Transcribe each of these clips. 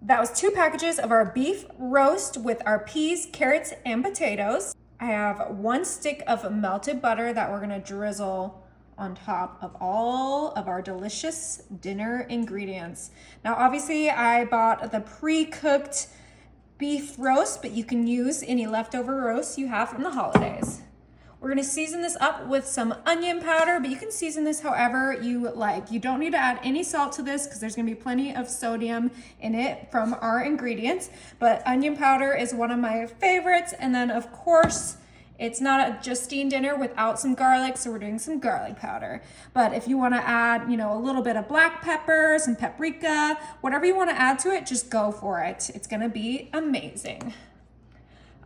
That was 2 packages of our beef roast with our peas, carrots, and potatoes. I have 1 stick of melted butter that we're gonna drizzle on top of all of our delicious dinner ingredients. Now, obviously I bought the pre-cooked beef roast, but you can use any leftover roast you have from the holidays. We're gonna season this up with some onion powder, but you can season this however you like. You don't need to add any salt to this because there's gonna be plenty of sodium in it from our ingredients, but onion powder is one of my favorites. And then of course, it's not a Justine dinner without some garlic, so we're doing some garlic powder. But if you wanna add, a little bit of black pepper, some paprika, whatever you wanna add to it, just go for it. It's gonna be amazing.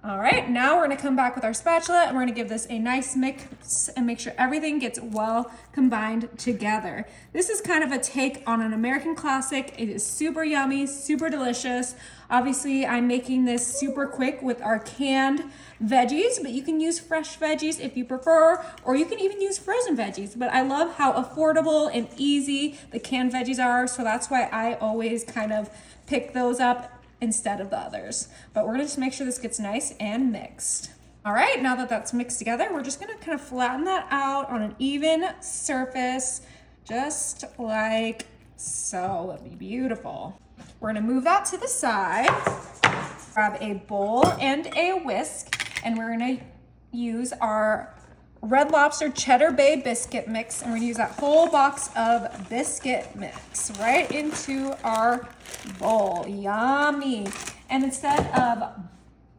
All right, now we're gonna come back with our spatula and we're gonna give this a nice mix and make sure everything gets well combined together. This is kind of a take on an American classic. It is super yummy, super delicious. Obviously, I'm making this super quick with our canned veggies, but you can use fresh veggies if you prefer, or you can even use frozen veggies. But I love how affordable and easy the canned veggies are, so that's why I always kind of pick those up instead of the others. But we're gonna just make sure this gets nice and mixed. All right, now that that's mixed together, we're just gonna kind of flatten that out on an even surface, just like so. It'll be beautiful. We're gonna move that to the side, grab a bowl and a whisk, and we're gonna use our Red Lobster Cheddar Bay biscuit mix, and we're gonna use that whole box of biscuit mix right into our bowl. Yummy. And instead of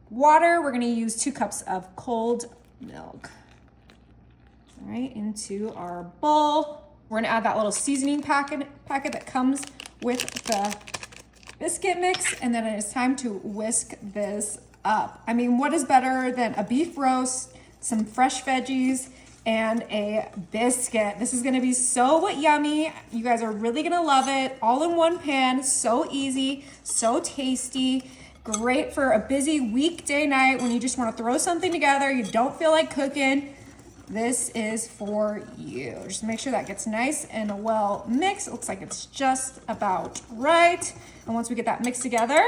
water, we're gonna use 2 cups of cold milk. All right, into our bowl. We're gonna add that little seasoning packet that comes with the biscuit mix, and then it's time to whisk this up. I mean, what is better than a beef roast, some fresh veggies, and a biscuit? This is gonna be so yummy. You guys are really gonna love it. All in one pan, so easy, so tasty. Great for a busy weekday night when you just wanna throw something together, you don't feel like cooking. This is for you. Just make sure that gets nice and well mixed. It looks like it's just about right. And once we get that mixed together,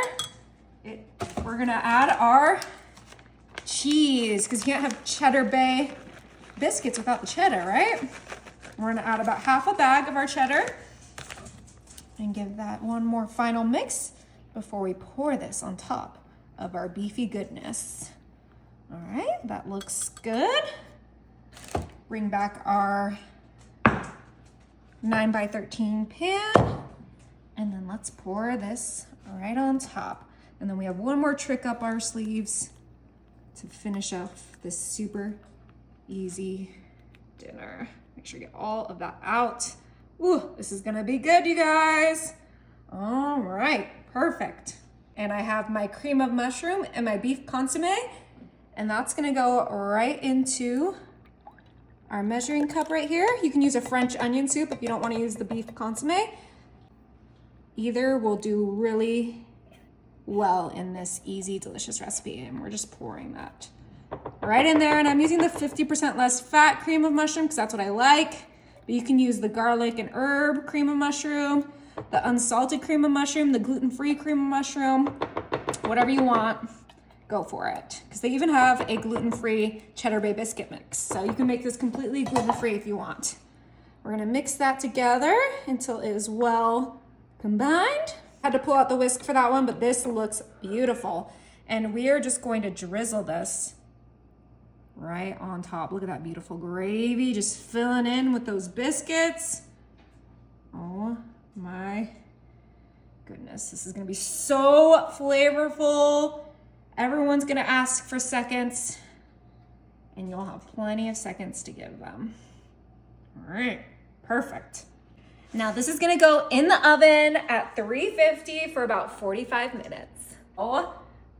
we're gonna add our cheese, because you can't have Cheddar Bay biscuits without the cheddar, right? We're gonna add about half a bag of our cheddar and give that one more final mix before we pour this on top of our beefy goodness. All right, that looks good. Bring back our 9x13 pan, and then let's pour this right on top. And then we have one more trick up our sleeves to finish off this super easy dinner. Make sure you get all of that out. Ooh, this is gonna be good, you guys. All right, perfect. And I have my cream of mushroom and my beef consomme, and that's gonna go right into our measuring cup right here. You can use a French onion soup if you don't wanna use the beef consomme. Either will do really well in this easy, delicious recipe, and we're just pouring that right in there. And I'm using the 50% less fat cream of mushroom because that's what I like, but you can use the garlic and herb cream of mushroom, the unsalted cream of mushroom, the gluten-free cream of mushroom, whatever you want, go for it. Because they even have a gluten-free Cheddar Bay biscuit mix, so you can make this completely gluten-free if you want. We're gonna mix that together until it is well combined. Had to pull out the whisk for that one, but this looks beautiful. And we are just going to drizzle this right on top. Look at that beautiful gravy just filling in with those biscuits. Oh my goodness, this is gonna be so flavorful. Everyone's gonna ask for seconds, and you'll have plenty of seconds to give them. All right, perfect. Now this is gonna go in the oven at 350 for about 45 minutes. Oh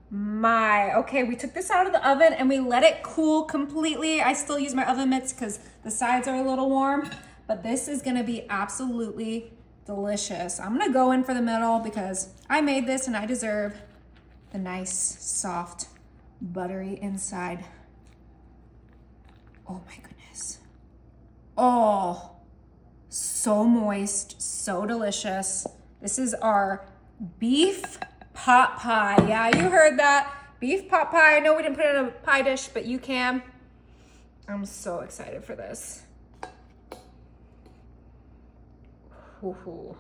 my, okay, we took this out of the oven and we let it cool completely. I still use my oven mitts because the sides are a little warm, but this is gonna be absolutely delicious. I'm gonna go in for the middle because I made this and I deserve the nice, soft, buttery inside. Oh my goodness. Oh. So moist, so delicious. This is our beef pot pie. Yeah, you heard that. Beef pot pie. I know we didn't put it in a pie dish, but you can. I'm so excited for this. Ooh.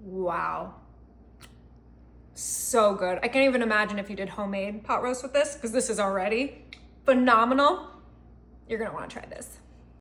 Wow. So good. I can't even imagine if you did homemade pot roast with this, because this is already phenomenal. You're gonna wanna try this.